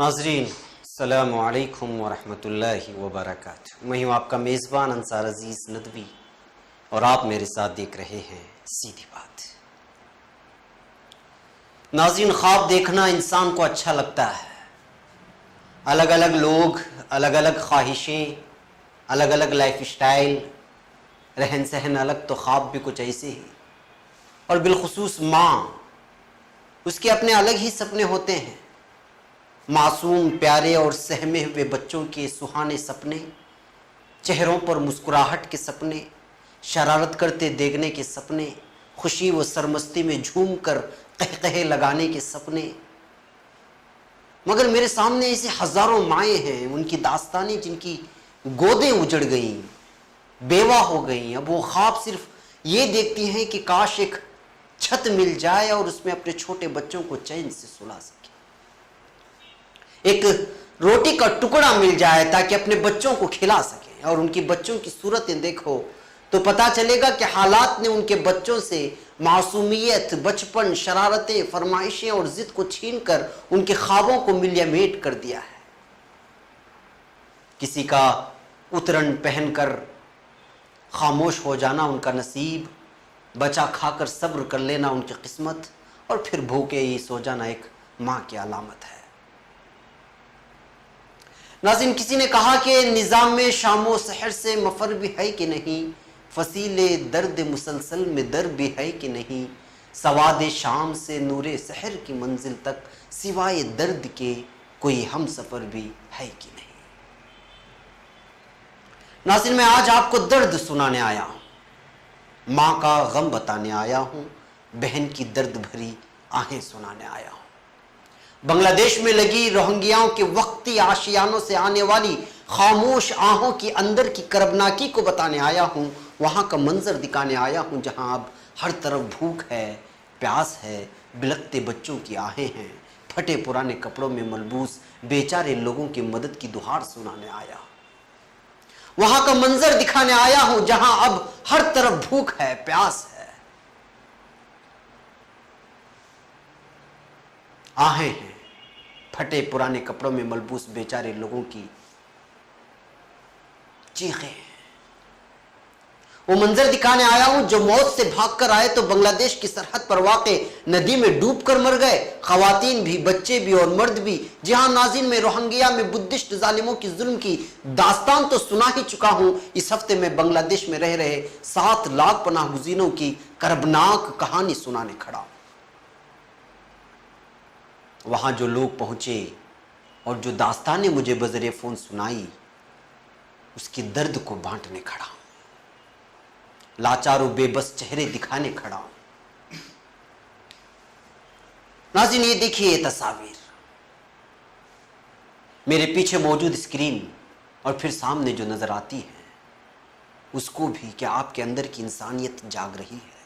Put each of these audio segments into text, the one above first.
ناظرین السلام علیکم ورحمۃ اللہ وبرکاتہ۔ میں ہوں آپ کا میزبان انصار عزیز ندوی اور آپ میرے ساتھ دیکھ رہے ہیں سیدھی بات۔ ناظرین، خواب دیکھنا انسان کو اچھا لگتا ہے۔ الگ الگ لوگ، الگ الگ خواہشیں، الگ الگ لائف سٹائل، رہن سہن الگ، تو خواب بھی کچھ ایسے ہی۔ اور بالخصوص ماں، اس کے اپنے الگ ہی سپنے ہوتے ہیں۔ معصوم پیارے اور سہمے ہوئے بچوں کے سہانے سپنے، چہروں پر مسکراہٹ کے سپنے، شرارت کرتے دیکھنے کے سپنے، خوشی و سرمستی میں جھوم کر قہقہے لگانے کے سپنے۔ مگر میرے سامنے ایسے ہزاروں مائیں ہیں، ان کی داستانیں جن کی گودیں اجڑ گئیں، بیوہ ہو گئیں۔ اب وہ خواب صرف یہ دیکھتی ہیں کہ کاش ایک چھت مل جائے اور اس میں اپنے چھوٹے بچوں کو چین سے سلا سکے، ایک روٹی کا ٹکڑا مل جائے تاکہ اپنے بچوں کو کھلا سکے۔ اور ان کی بچوں کی صورتیں دیکھو تو پتا چلے گا کہ حالات نے ان کے بچوں سے معصومیت، بچپن، شرارتیں، فرمائشیں اور ضد کو چھین کر ان کے خوابوں کو ملیا میٹ کر دیا ہے۔ کسی کا اترن پہن کر خاموش ہو جانا ان کا نصیب، بچا کھا کر صبر کر لینا ان کی قسمت، اور پھر بھوکے ہی سو جانا ایک ماں کی علامت ہے۔ ناظرین، کسی نے کہا کہ نظام میں شام و سحر سے مفر بھی ہے کہ نہیں، فصیل درد مسلسل میں در بھی ہے کہ نہیں، سواد شام سے نور سحر کی منزل تک سوائے درد کے کوئی ہم سفر بھی ہے کہ نہیں۔ ناظرین، میں آج آپ کو درد سنانے آیا ہوں، ماں کا غم بتانے آیا ہوں، بہن کی درد بھری آہیں سنانے آیا ہوں۔ بنگلہ دیش میں لگی روہنگیاؤں کے وقتی آشیانوں سے آنے والی خاموش آہوں کی اندر کی کربناکی کو بتانے آیا ہوں، وہاں کا منظر دکھانے آیا ہوں جہاں اب ہر طرف بھوک ہے، پیاس ہے، بلکتے بچوں کی آہیں ہیں، پھٹے پرانے کپڑوں میں ملبوس بیچارے لوگوں کی مدد کی دہار سنانے آیا ہوں۔ وہاں کا منظر دکھانے آیا ہوں جہاں اب ہر طرف بھوک ہے، پیاس ہے، آہیں ہیں، پھٹے پرانے کپڑوں میں ملبوس بیچارے لوگوں کی چیخیں ہیں۔ وہ منظر دکھانے آیا ہوں جو موت سے بھاگ کر آئے تو بنگلہ دیش کی سرحد پر واقع ندی میں ڈوب کر مر گئے، خواتین بھی، بچے بھی اور مرد بھی۔ جہاں ناظرین میں روہنگیا میں بدھسٹ ظالموں کی ظلم کی داستان تو سنا ہی چکا ہوں، اس ہفتے میں بنگلہ دیش میں رہ رہے 7 لاکھ پناہ گزینوں کی کربناک کہانی سنانے کھڑا ہوں۔ وہاں جو لوگ پہنچے اور جو داستانیں مجھے بذریعہ فون سنائی، اس کی درد کو بانٹنے کھڑا ہوں، لاچار و بے بس چہرے دکھانے کھڑا ہوں۔ ناظرین، یہ دیکھیے یہ تصاویر، میرے پیچھے موجود اسکرین اور پھر سامنے جو نظر آتی ہے، اس کو بھی کہ آپ کے اندر کی انسانیت جاگ رہی ہے،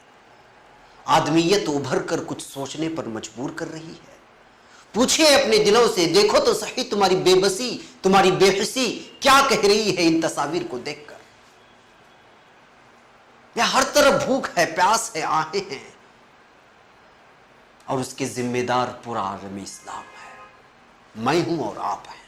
آدمیت ابھر کر کچھ سوچنے پر مجبور کر رہی ہے۔ پوچھئے اپنے دلوں سے، دیکھو تو صحیح تمہاری بے بسی، تمہاری بے حسی کیا کہہ رہی ہے ان تصاویر کو دیکھ کر۔ یہ ہر طرف بھوک ہے، پیاس ہے، آہیں ہیں، اور اس کے ذمہ دار پورا عالم اسلام ہے، میں ہوں اور آپ ہیں۔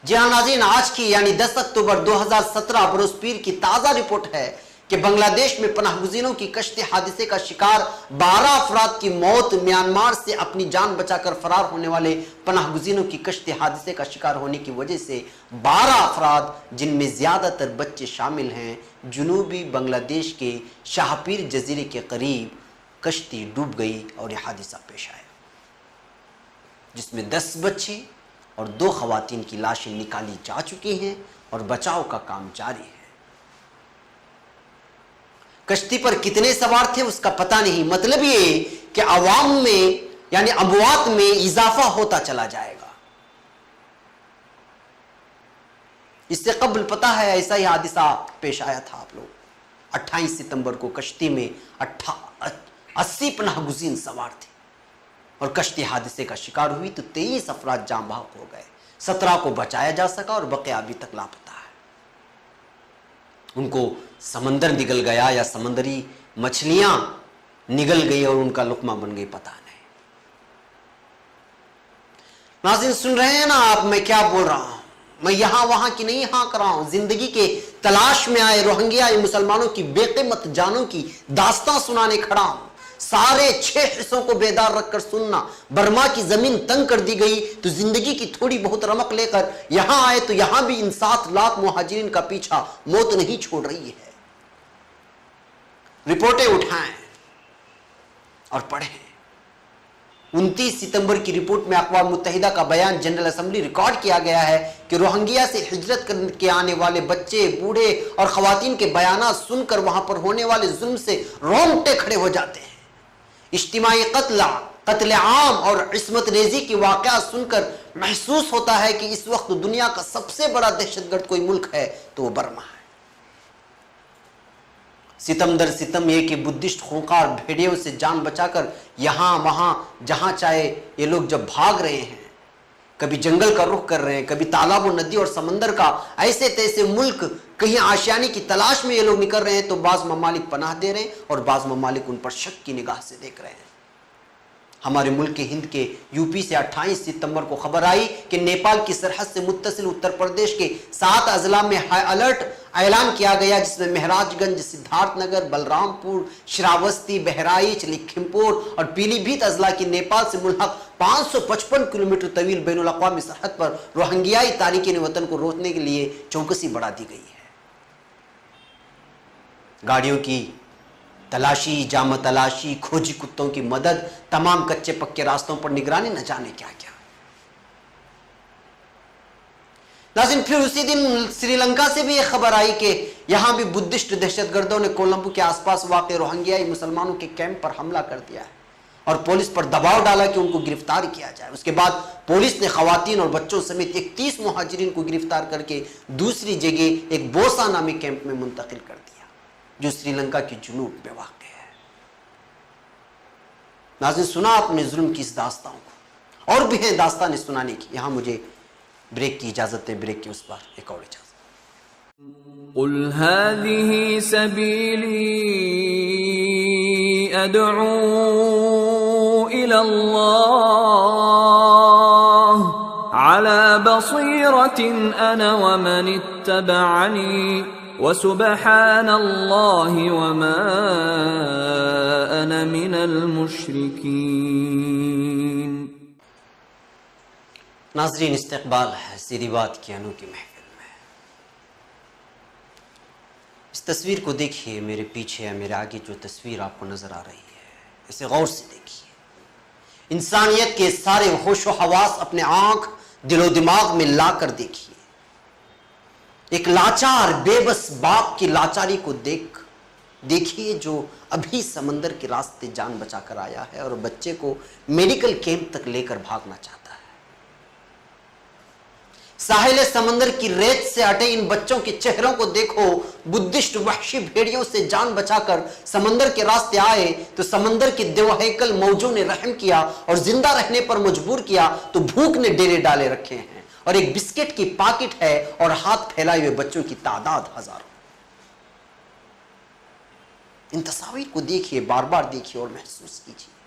جی ہاں ناظرین، آج کی یعنی 10 اکتوبر 2017 بروز پیر کی تازہ رپورٹ ہے کہ بنگلہ دیش میں پناہ گزینوں کی کشتی حادثے کا شکار 12 افراد کی موت۔ میانمار سے اپنی جان بچا کر فرار ہونے والے پناہ گزینوں کی کشتی حادثے کا شکار ہونے کی وجہ سے 12 افراد، جن میں زیادہ تر بچے شامل ہیں، جنوبی بنگلہ دیش کے شاہ پیر جزیرے کے قریب کشتی ڈوب گئی اور یہ حادثہ پیش آیا، جس میں 10 بچے اور 2 خواتین کی لاشیں نکالی جا چکی ہیں اور بچاؤ کا کام جاری ہے۔ کشتی پر کتنے سوار تھے اس کا پتہ نہیں، مطلب یہ کہ عوام میں یعنی اموات میں اضافہ ہوتا چلا جائے گا۔ اس سے قبل پتہ ہے ایسا ہی حادثہ پیش آیا تھا آپ لوگ، 28 ستمبر کو کشتی میں 80 پناہ گزین سوار تھے اور کشتی حادثے کا شکار ہوئی تو 23 افراد جاں بحق ہو گئے، 17 کو بچایا جا سکا اور بقیہ ابھی تک لاپتہ ہے۔ ان کو سمندر نگل گیا یا سمندری مچھلیاں نگل گئی اور ان کا لقمہ بن گئی، پتہ نہیں۔ ناظرین سن رہے ہیں نا آپ میں کیا بول رہا ہوں؟ میں یہاں وہاں کی نہیں ہانک رہا ہوں، زندگی کے تلاش میں آئے روہنگیا مسلمانوں کی بے قیمت جانوں کی داستان سنانے کھڑا ہوں۔ سارے 6 حصوں کو بیدار رکھ کر سننا۔ برما کی زمین تنگ کر دی گئی تو زندگی کی تھوڑی بہت رمق لے کر یہاں آئے تو یہاں بھی ان 7 لاکھ مہاجرین کا پیچھا موت نہیں چھوڑ رہی ہے۔ رپورٹیں اٹھائیں اور پڑھیں۔ 29 ستمبر کی رپورٹ میں اقوام متحدہ کا بیان جنرل اسمبلی ریکارڈ کیا گیا ہے کہ روہنگیا سے ہجرت کر کے آنے والے بچے، بوڑھے اور خواتین کے بیانات سن کر وہاں پر ہونے والے ظلم سے رونگٹے کھڑے ہو جاتے ہیں۔ اجتماعی قتل عام اور عصمت ریزی کی واقعات سن کر محسوس ہوتا ہے کہ اس وقت دنیا کا سب سے بڑا دہشت گرد کوئی ملک ہے تو وہ برما ہے۔ ستم در ستم یہ کہ بدھسٹ خونخوار بھیڑیوں سے جان بچا کر یہاں وہاں جہاں چاہے یہ لوگ جب بھاگ رہے ہیں، کبھی جنگل کا رخ کر رہے ہیں، کبھی تالاب و ندی اور سمندر کا ایسے تیسے ملک کہیں آشیانے کی تلاش میں یہ لوگ نکل رہے ہیں، تو بعض ممالک پناہ دے رہے ہیں اور بعض ممالک ان پر شک کی نگاہ سے دیکھ رہے ہیں۔ ہمارے ملک کے ہند کے یوپی سے 28 ستمبر کو خبر آئی کہ نیپال کی سرحد سے متصل اتر پردیش کے 7 اضلاع میں ہائی الرٹ اعلان کیا گیا، جس میں مہاراج گنج، سدھارتھ نگر، بلرام پور، شراوستی، بہرائچ، لکھیم پور اور پیلی بھیت اضلاع کی نیپال سے ملحق 555 کلومیٹر طویل بین الاقوامی سرحد پر روہنگیائی تارکین وطن کو روکنے کے لیے چوکسی بڑھا دی گئی ہے۔ گاڑیوں کی تلاشی، جامع تلاشی، کھوجی کتوں کی مدد، تمام کچے پکے راستوں پر نگرانی، نہ جانے کیا کیا۔ لیکن پھر اسی دن سری لنکا سے بھی یہ خبر آئی کہ یہاں بھی بدھسٹ دہشت گردوں نے کولمبو کے آس پاس واقع روہنگیائی مسلمانوں کے کیمپ پر حملہ کر دیا ہے اور پولیس پر دباؤ ڈالا کہ ان کو گرفتار کیا جائے۔ اس کے بعد پولیس نے خواتین اور بچوں سمیت 31 مہاجرین کو گرفتار کر کے دوسری جگہ ایک بوسا نامی کیمپ میں منتقل کر دیا جو سری لنکا کے جنوب میں واقع ہے۔ ناظرین سنا آپ نے ظلم کی اس داستان کو، اور بھی ہیں داستانیں سنانے کی۔ یہاں مجھے بریک کی اجازت ہے، بریک کی اس بار ایک اور اجازت۔ قل هذه سبيلي أدعو إلى الله على بصيرة أنا ومن اتبعني وسبحان الله وما أنا من المشركين۔ ناظرین استقبال ہے سیدھی بات کی انوکھی محفل میں۔ اس تصویر کو دیکھیے، میرے پیچھے یا میرے آگے جو تصویر آپ کو نظر آ رہی ہے، اسے غور سے دیکھیے۔ انسانیت کے سارے ہوش و حواس اپنے آنکھ، دل و دماغ میں لا کر دیکھیے۔ ایک لاچار بے بس باپ کی لاچاری کو دیکھیے جو ابھی سمندر کے راستے جان بچا کر آیا ہے اور بچے کو میڈیکل کیمپ تک لے کر بھاگنا چاہتا ہے۔ ساحل سمندر کی ریت سے اٹے ان بچوں کے چہروں کو دیکھو۔ بدھسٹ وحشی بھیڑیوں سے جان بچا کر سمندر کے راستے آئے تو سمندر کے دیوہیکل موجوں نے رحم کیا اور زندہ رہنے پر مجبور کیا تو بھوک نے ڈیرے ڈالے رکھے ہیں، اور ایک بسکٹ کی پاکٹ ہے اور ہاتھ پھیلائے ہوئے بچوں کی تعداد ہزاروں۔ ان تصاویر کو دیکھیے، بار بار دیکھیے اور محسوس کیجیے۔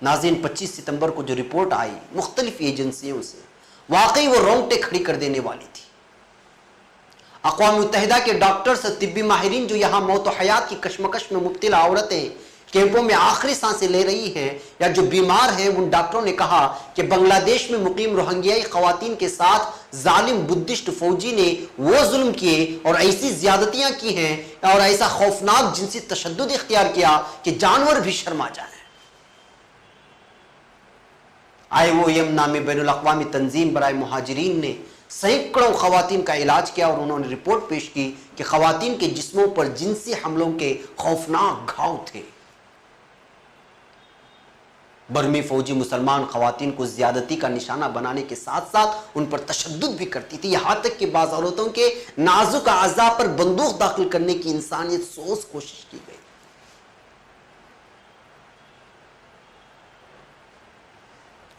ناظرین 25 ستمبر کو جو رپورٹ آئی مختلف ایجنسیوں سے، واقعی وہ رونگٹے کھڑی کر دینے والی تھی۔ اقوام متحدہ کے ڈاکٹرز اور طبی ماہرین جو یہاں موت و حیات کی کشمکش میں مبتلا عورتیں کیمپوں میں آخری سانسیں لے رہی ہیں یا جو بیمار ہیں، ان ڈاکٹروں نے کہا کہ بنگلہ دیش میں مقیم روہنگیائی خواتین کے ساتھ ظالم بدھسٹ فوجی نے وہ ظلم کیے اور ایسی زیادتیاں کی ہیں اور ایسا خوفناک جنسی تشدد اختیار کیا کہ جانور بھی شرما جائیں۔ IOM نامی بین الاقوامی تنظیم برائے مہاجرین نے سینکڑوں خواتین کا علاج کیا اور انہوں نے رپورٹ پیش کی کہ خواتین کے جسموں پر جنسی حملوں کے خوفناک گھاؤ تھے۔ برمی فوجی مسلمان خواتین کو زیادتی کا نشانہ بنانے کے ساتھ ساتھ ان پر تشدد بھی کرتی تھی، یہاں تک کہ بعض عورتوں کے نازک اعضاء پر بندوق داخل کرنے کی انسانیت سوز کوشش کی گئی۔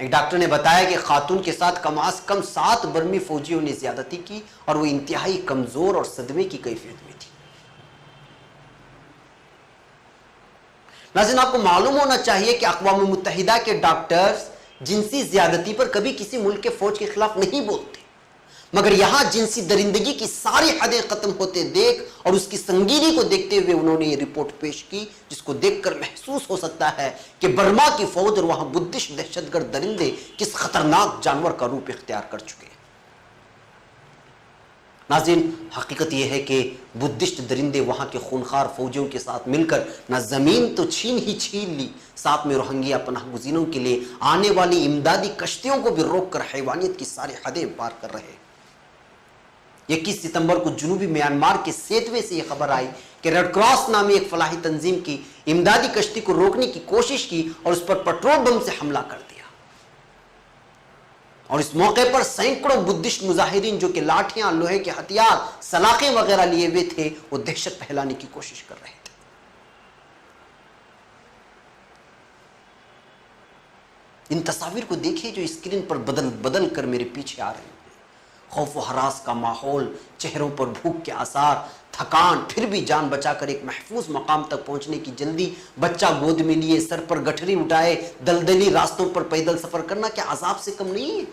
ایک ڈاکٹر نے بتایا کہ خاتون کے ساتھ کم از کم 7 برمی فوجیوں نے زیادتی کی اور وہ انتہائی کمزور اور صدمے کی کیفیت میں تھی۔ ناظرین آپ کو معلوم ہونا چاہیے کہ اقوام متحدہ کے ڈاکٹرز جنسی زیادتی پر کبھی کسی ملک کے فوج کے خلاف نہیں بولتے، مگر یہاں جنسی درندگی کی ساری حدیں ختم ہوتے دیکھ اور اس کی سنگینی کو دیکھتے ہوئے انہوں نے یہ رپورٹ پیش کی، جس کو دیکھ کر محسوس ہو سکتا ہے کہ برما کی فوج اور وہاں بدھسٹ دہشت گرد درندے کس خطرناک جانور کا روپ اختیار کر چکے ہیں۔ ناظرین حقیقت یہ ہے کہ بدھسٹ درندے وہاں کے خونخوار فوجیوں کے ساتھ مل کر نہ زمین تو چھین لی، ساتھ میں روہنگیا پناہ گزینوں کے لیے آنے والی امدادی کشتیوں کو بھی روک کر حیوانیت کی ساری حدیں پار کر رہے۔ 21 ستمبر کو جنوبی میانمار کے سیتوے سے یہ خبر آئی کہ ریڈ کراس نامی ایک فلاحی تنظیم کی امدادی کشتی کو روکنے کی کوشش کی اور اس پر پیٹرول بم سے حملہ کر دیا، اور اس موقع پر سینکڑوں بدھسٹ مظاہرین جو کہ لاٹھیاں، لوہے کے ہتھیار، سلاخیں وغیرہ لیے ہوئے تھے، وہ دہشت پھیلانے کی کوشش کر رہے تھے۔ ان تصاویر کو دیکھیے جو اسکرین پر بدل کر میرے پیچھے آ رہے ہیں۔ خوف و ہراس کا ماحول، چہروں پر بھوک کے آثار، تھکان، پھر بھی جان بچا کر ایک محفوظ مقام تک پہنچنے کی جلدی، بچہ گود میں لیے، سر پر گٹھری اٹھائے، دلدلی راستوں پر پیدل سفر کرنا کیا عذاب سے کم نہیں ہے؟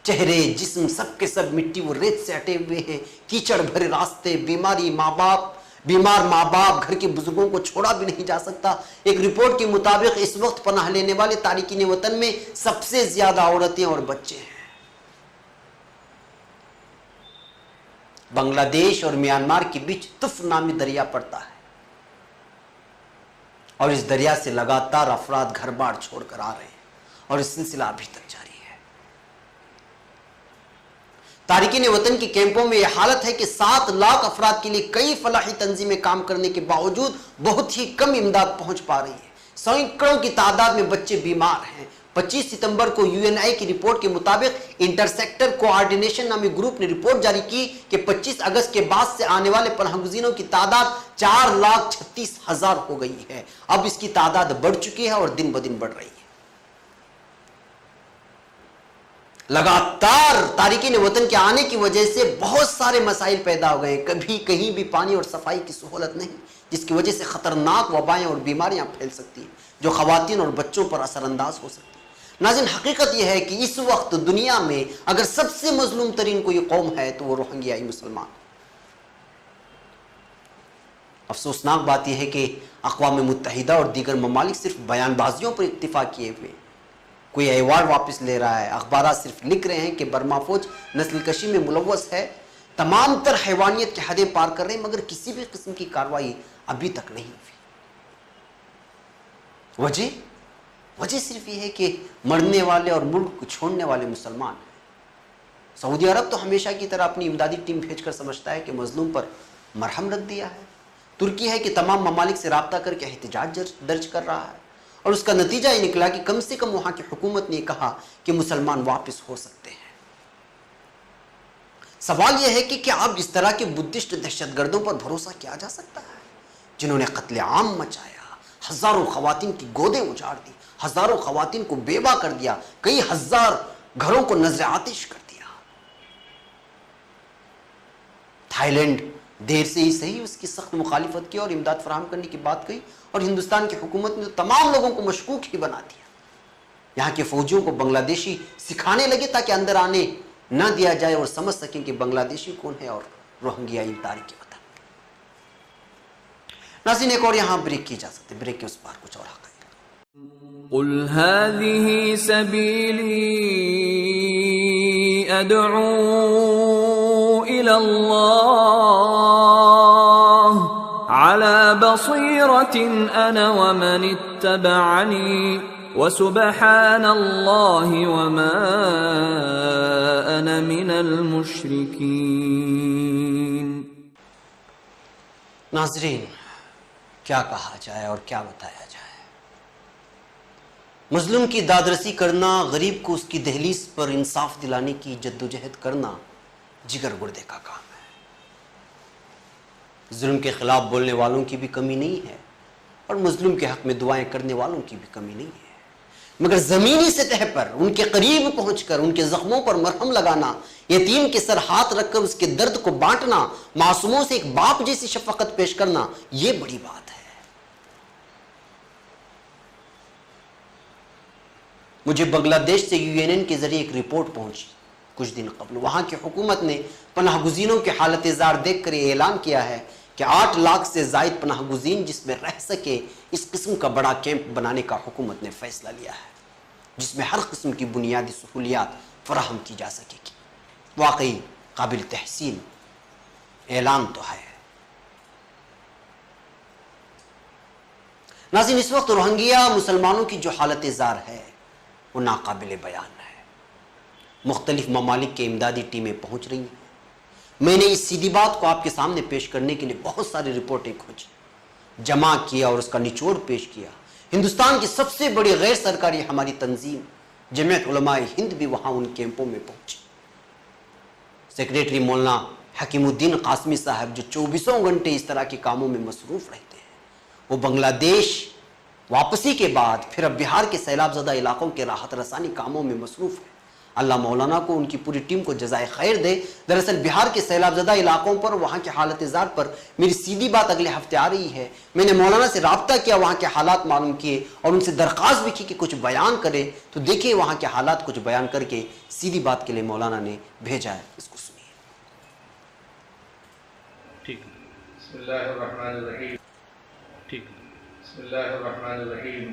چہرے، جسم سب کے سب مٹی و ریت سے ہٹے ہوئے ہیں، کیچڑ بھرے راستے، بیمار ماں باپ، گھر کے بزرگوں کو چھوڑا بھی نہیں جا سکتا۔ ایک رپورٹ کے مطابق اس وقت پناہ لینے والے تارکین وطن میں سب سے زیادہ عورتیں اور بچے ہیں۔ بنگلہ دیش اور میانمار کے بیچ تف نامی دریا پڑتا ہے، اور اس دریا سے لگاتار افراد گھر بار چھوڑ کر آ رہے ہیں، اور اس سلسلہ ابھی تک جاری ہے۔ تارکین وطن کی کیمپوں میں یہ حالت ہے کہ 7 لاکھ افراد کے لیے کئی فلاحی تنظیمیں کام کرنے کے باوجود بہت ہی کم امداد پہنچ پا رہی ہے۔ سینکڑوں کی تعداد میں بچے بیمار ہیں۔ 25 ستمبر کو UNI کی رپورٹ کے مطابق انٹرسیکٹر کوآرڈینیشن نامی گروپ نے رپورٹ جاری کی کہ 25 اگست کے بعد سے آنے والے پناہ گزینوں کی تعداد 4,36,000 ہو گئی ہے۔ اب اس کی تعداد بڑھ چکی ہے اور دن بدن بڑھ رہی ہے۔ لگاتار تارکین وطن کے آنے کی وجہ سے بہت سارے مسائل پیدا ہو گئے ہیں۔ کبھی کہیں بھی پانی اور صفائی کی سہولت نہیں، جس کی وجہ سے خطرناک وبائیں اور بیماریاں پھیل سکتی ہیں جو خواتین اور بچوں پر اثر انداز ہو سکتی ہیں۔ ناظرین حقیقت یہ ہے کہ اس وقت دنیا میں اگر سب سے مظلوم ترین کوئی قوم ہے تو وہ روہنگیائی مسلمان۔ افسوسناک بات یہ ہے کہ اقوام متحدہ اور دیگر ممالک صرف بیان بازیوں پر اکتفا کیے ہوئے کوئی ایوارڈ واپس لے رہا ہے، اخبارات صرف لکھ رہے ہیں کہ برما فوج نسل کشی میں ملوث ہے، تمام تر حیوانیت کی حدیں پار کر رہے ہیں، مگر کسی بھی قسم کی کارروائی ابھی تک نہیں ہوئی۔ وجہ صرف یہ ہے کہ مرنے والے اور ملک کو چھوڑنے والے مسلمان ہیں۔ سعودی عرب تو ہمیشہ کی طرح اپنی امدادی ٹیم بھیج کر سمجھتا ہے کہ مظلوم پر مرہم رکھ دیا ہے۔ ترکی ہے کہ تمام ممالک سے رابطہ کر کے احتجاج درج کر رہا ہے، اور اس کا نتیجہ یہ نکلا کہ کم سے کم وہاں کی حکومت نے کہا کہ مسلمان واپس ہو سکتے ہیں۔ سوال یہ ہے کہ کیا اب اس طرح کے بدھسٹ دہشت گردوں پر بھروسہ کیا جا سکتا ہے جنہوں نے قتل عام مچایا، ہزاروں خواتین کی گودیں اجاڑ دی، ہزاروں خواتین کو بیوہ کر دیا، کئی ہزار گھروں کو نذر آتش کر دیا۔ تھائی لینڈ دیر سے ہی صحیح اس کی سخت مخالفت کی اور امداد فراہم کرنے کی بات کہی، اور ہندوستان کی حکومت نے تمام لوگوں کو مشکوک ہی بنا دیا۔ یہاں کے فوجیوں کو بنگلہ دیشی سکھانے لگے تاکہ اندر آنے نہ دیا جائے اور سمجھ سکیں کہ بنگلہ دیشی کون ہے اور روہنگیائی تارکین وطن۔ ناظرین ایک اور یہاں بریک کی اجازت ہے، بریک کے اس پار کچھ اور حقائق۔ قل هذه سبيلي أدعو إلى الله على بصيرة أنا ومن اتبعني وسبحان الله وما أنا من المشركين۔ ناظرین کیا کہا جائے اور کیا بتایا جائے؟ مظلوم کی دادرسی کرنا، غریب کو اس کی دہلیز پر انصاف دلانے کی جدوجہد کرنا جگر گردے کا کام ہے۔ ظلم کے خلاف بولنے والوں کی بھی کمی نہیں ہے، اور مظلوم کے حق میں دعائیں کرنے والوں کی بھی کمی نہیں ہے، مگر زمینی سطح پر ان کے قریب پہنچ کر ان کے زخموں پر مرہم لگانا، یتیم کے سر ہاتھ رکھ کر اس کے درد کو بانٹنا، معصوموں سے ایک باپ جیسی شفقت پیش کرنا، یہ بڑی بات ہے۔ مجھے بنگلہ دیش سے UNN کے ذریعے ایک رپورٹ پہنچی کچھ دن قبل. وہاں کی حکومت نے پناہ گزینوں کی حالت زار دیکھ کر یہ اعلان کیا ہے کہ 8 لاکھ سے زائد پناہ گزین جس میں رہ سکے اس قسم کا بڑا کیمپ بنانے کا حکومت نے فیصلہ لیا ہے، جس میں ہر قسم کی بنیادی سہولیات فراہم کی جا سکے گی. واقعی قابل تحسین اعلان تو ہے. ناظرین، اس وقت روہنگیا مسلمانوں کی جو حالت زار ہے وہ ناقابل بیان ہے. مختلف ممالک کے امدادی ٹیمیں پہنچ رہی ہیں. میں نے اس سیدھی بات کو آپ کے سامنے پیش کرنے کے لیے بہت ساری رپورٹیں کھوجی، جمع کیا اور اس کا نچوڑ پیش کیا. ہندوستان کی سب سے بڑی غیر سرکاری ہماری تنظیم جمعیت علماء ہند بھی وہاں ان کیمپوں میں پہنچی. سیکریٹری مولانا حکیم الدین قاسمی صاحب جو 24 گھنٹے اس طرح کے کاموں میں مصروف رہتے ہیں، وہ بنگلہ دیش واپسی کے بعد پھر اب بہار کے سیلاب زدہ علاقوں کے راحت رسانی کاموں میں مصروف ہے. اللہ مولانا کو ان کی پوری ٹیم کو جزائے خیر دے. دراصل بہار کے سیلاب زدہ علاقوں پر وہاں کے حالت زار پر میری سیدھی بات اگلے ہفتے آ رہی ہے. میں نے مولانا سے رابطہ کیا، وہاں کے حالات معلوم کیے اور ان سے درخواست بھی کی کہ کچھ بیان کرے. تو دیکھیے وہاں کے حالات کچھ بیان کر کے سیدھی بات کے لیے مولانا نے بھیجا ہے، اس کو سنیے. ٹھیک ہے. بسم اللہ الرحمن الرحیم. ٹھیک ہے. بسم اللہ الرحمن الرحیم.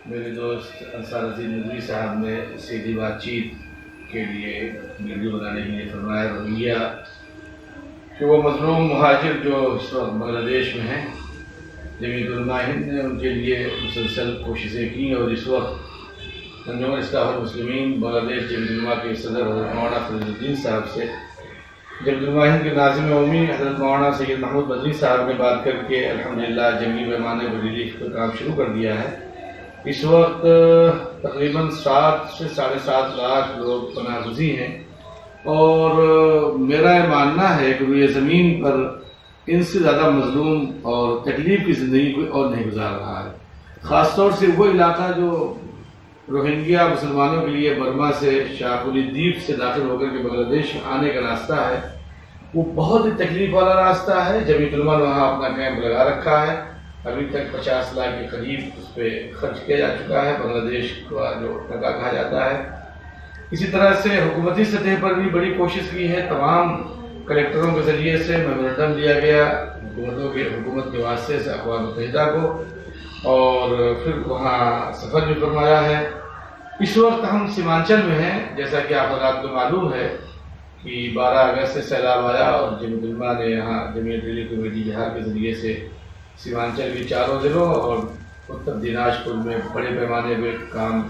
میرے دوست انصار عزیز ندوی صاحب نے سیدھی بات چیت کے لیے ویڈیو بنانے کے لیے فرمایا رویہ کہ وہ مظلوم مہاجر جو اس وقت بنگلہ دیش میں ہیں، جمعیت علماء ہند نے ان کے لیے مسلسل کوششیں کی اور اس وقت انجمن اصلاح المسلمین بنگلہ دیش جمعیت علماء کے صدر حضرت مولانا فضل الدین صاحب سے جمعیت علماء ہند کے ناظم عمومی حضرت مولانا سید محمود مدنی صاحب نے بات کر کے الحمدللہ جنگی پیمانے پر ریلیف کا کام شروع کر دیا ہے. اس وقت تقریباً 7 سے 7.5 لاکھ لوگ پناہ گزین ہیں اور میرا یہ ماننا ہے کہ یہ زمین پر ان سے زیادہ مظلوم اور تکلیف کی زندگی کوئی اور نہیں گزار رہا ہے. خاص طور سے وہ علاقہ جو روہنگیا مسلمانوں کے لیے برما سے شاہپوری دیپ سے داخل ہو کر کے بنگلہ دیش آنے کا راستہ ہے، وہ بہت ہی تکلیف والا راستہ ہے. جمعیت علماء نے وہاں اپنا کیمپ لگا رکھا ہے. ابھی تک 50 لاکھ کے قریب اس پہ خرچ کیا جا چکا ہے، بنگلہ دیش کا جو ٹکا کہا جاتا ہے. اسی طرح سے حکومتی سطح پر بھی بڑی کوشش کی ہے. تمام کلیکٹروں کے ذریعے سے میمورنڈم دیا گیا حکومت کے واسطے سے اقوام متحدہ کو، اور پھر وہاں سفر بھی فرمایا ہے. اس وقت ہم سیمانچل میں ہیں. جیسا کہ آپ حضرات کو معلوم ہے کہ 12 اگست سے سیلاب آیا اور جمعیت علماء نے یہاں جمعیت ریلیف کمیٹی بہار کے ذریعے سے سیمانچل کی 4 ضلعوں اور اتر دیناجپور میں بڑے پیمانے پہ کام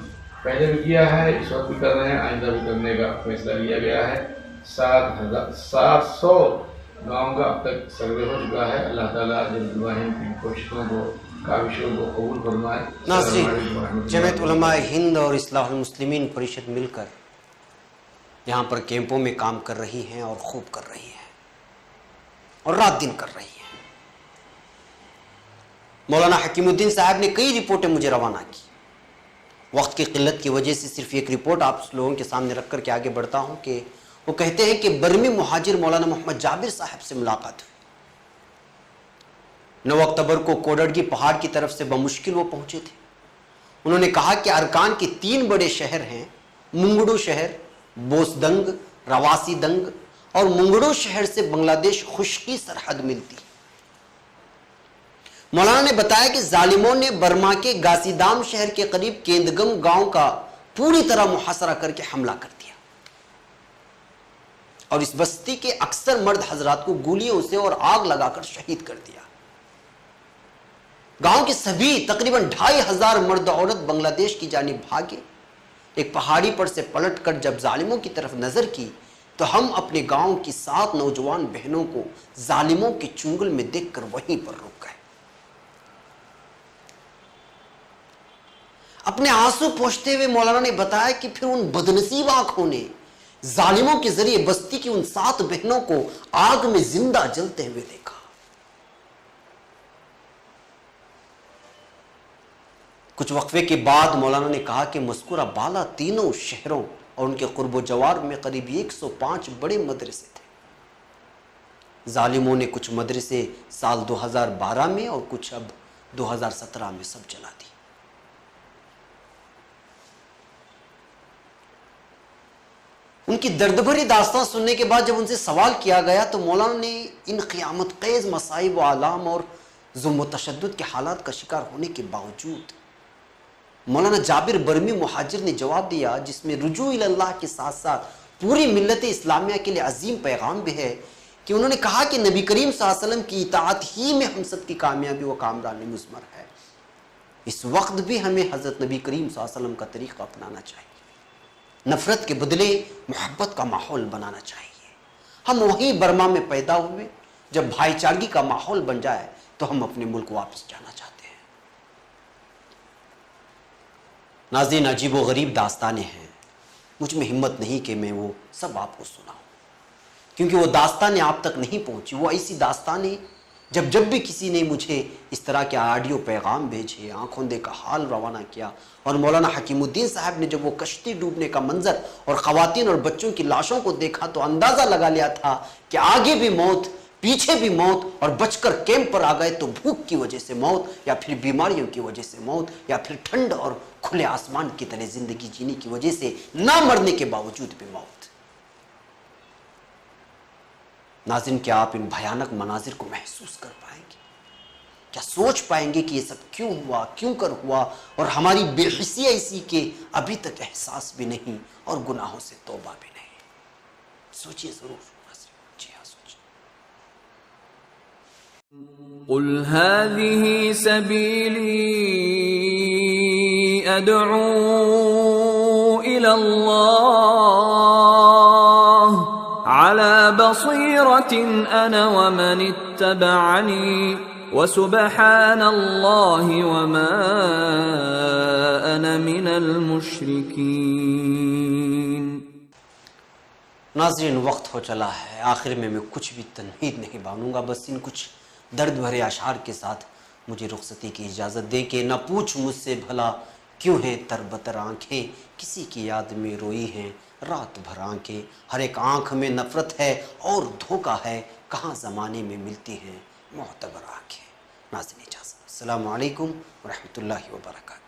پہلے بھی کیا ہے، اس وقت بھی کر رہے ہیں، آئندہ بھی کرنے کا فیصلہ لیا گیا ہے. 700 گاؤں کا اب تک سروے ہو چکا ہے. اللہ تعالیٰ جمعیت علماء ہند کی کوششوں کو، کاوشوں کو قبول فرمائے. ناظرین، جمعیت علماء ہند اور اصلاح المسلمین پریشد مل کر یہاں پر کیمپوں میں کام کر رہی ہیں اور خوب کر رہی ہیں اور رات دن کر رہی ہیں. مولانا حکیم الدین صاحب نے کئی رپورٹیں مجھے روانہ کی. وقت کی قلت کی وجہ سے صرف ایک رپورٹ آپ لوگوں کے سامنے رکھ کر کے آگے بڑھتا ہوں کہ وہ کہتے ہیں کہ برمی مہاجر مولانا محمد جابر صاحب سے ملاقات ہوئی. 9 اکتوبر کو کوڈرگی پہاڑ کی طرف سے بمشکل وہ پہنچے تھے. انہوں نے کہا کہ ارکان کے 3 بڑے شہر ہیں، منگڑو شہر، بوسدنگ، رواسی دنگ، اور منگڑو شہر سے بنگلہ دیش خشکی سرحد ملتی. مولانا نے بتایا کہ ظالموں نے برما کے گاسیدام شہر کے قریب کیندگم گاؤں کا پوری طرح محاصرہ کر کے حملہ کر دیا اور اس بستی کے اکثر مرد حضرات کو گولیوں سے اور آگ لگا کر شہید کر دیا. گاؤں کے سبھی تقریباً 2500 مرد عورت بنگلہ دیش کی جانب بھاگے. ایک پہاڑی پر سے پلٹ کر جب ظالموں کی طرف نظر کی تو ہم اپنے گاؤں کی 7 نوجوان بہنوں کو ظالموں کے چنگل میں دیکھ کر وہیں پر رک گئے. اپنے آنسو پوچھتے ہوئے مولانا نے بتایا کہ پھر ان بدنصیب آنکھوں نے ظالموں کے ذریعے بستی کی ان 7 بہنوں کو آگ میں زندہ جلتے ہوئے دیکھا. کچھ وقفے کے بعد مولانا نے کہا کہ مذکورہ بالا تینوں شہروں اور ان کے قرب و جوار میں قریب 105 بڑے مدرسے تھے. ظالموں نے کچھ مدرسے سال 2012 میں اور کچھ اب 2017 میں سب جلا دی. ان کی درد بھری داستان سننے کے بعد جب ان سے سوال کیا گیا تو مولانا نے ان قیامت خیز مصائب و آلام اور ظلم و تشدد کے حالات کا شکار ہونے کے باوجود مولانا جابر برمی مہاجر نے جواب دیا، جس میں رجوع اللہ کے ساتھ ساتھ پوری ملت اسلامیہ کے لیے عظیم پیغام بھی ہے، کہ انہوں نے کہا کہ نبی کریم صلی اللہ علیہ وسلم کی اطاعت ہی میں ہم سب کی کامیابی و کامرانی مضمر ہے۔ اس وقت بھی ہمیں حضرت نبی کریم صلی اللہ علیہ وسلم کا طریقہ اپنانا چاہیے، نفرت کے بدلے محبت کا ماحول بنانا چاہیے۔ ہم وہیں برما میں پیدا ہوئے، جب بھائی چارگی کا ماحول بن جائے تو ہم اپنے ملک واپس جانا چاہتے ہیں۔ ناظرین، عجیب و غریب داستانیں ہیں، مجھ میں ہمت نہیں کہ میں وہ سب آپ کو سناؤں، کیونکہ وہ داستانیں آپ تک نہیں پہنچی۔ وہ ایسی داستانیں جب بھی کسی نے مجھے اس طرح کے آڈیو پیغام بھیجے، آنکھوں دے کا حال روانہ کیا، اور مولانا حکیم الدین صاحب نے جب وہ کشتی ڈوبنے کا منظر اور خواتین اور بچوں کی لاشوں کو دیکھا تو اندازہ لگا لیا تھا کہ آگے بھی موت، پیچھے بھی موت، اور بچ کر کیمپ پر آ گئے تو بھوک کی وجہ سے موت، یا پھر بیماریوں کی وجہ سے موت، یا پھر ٹھنڈ اور کھلے آسمان کی تلے زندگی جینے کی وجہ سے نہ مرنے کے باوجود بھی موت۔ ناظرین، کیا آپ ان بھیانک مناظر کو محسوس کر پائیں گے؟ کیا سوچ پائیں گے کہ یہ سب کیوں ہوا، کیوں کر ہوا، اور ہماری بے حسی ایسی کہ ابھی تک احساس بھی نہیں اور گناہوں سے توبہ بھی نہیں؟ سوچئے ضرور ناظرین، جی ہاں سوچئے۔ قل هذه سبيلي أدعو إلى الله على بصيرة أنا ومن اتبعني وسبحان الله وما أنا من المشركين۔ ناظرین، وقت ہو چلا ہے، آخر میں کچھ بھی تنہید نہیں بانوں گا، بس ان کچھ درد بھرے اشعار کے ساتھ مجھے رخصتی کی اجازت دے کہ نہ پوچھ مجھ سے بھلا کیوں ہیں تر بتر آنکھیں، کسی کی یاد میں روئی ہیں رات بھر آنکھیں، ہر ایک آنکھ میں نفرت ہے اور دھوکہ ہے، کہاں زمانے میں ملتی ہیں معتبر آنکھیں۔ ناظرین، اجازت، السلام علیکم ورحمۃ اللہ وبرکاتہ۔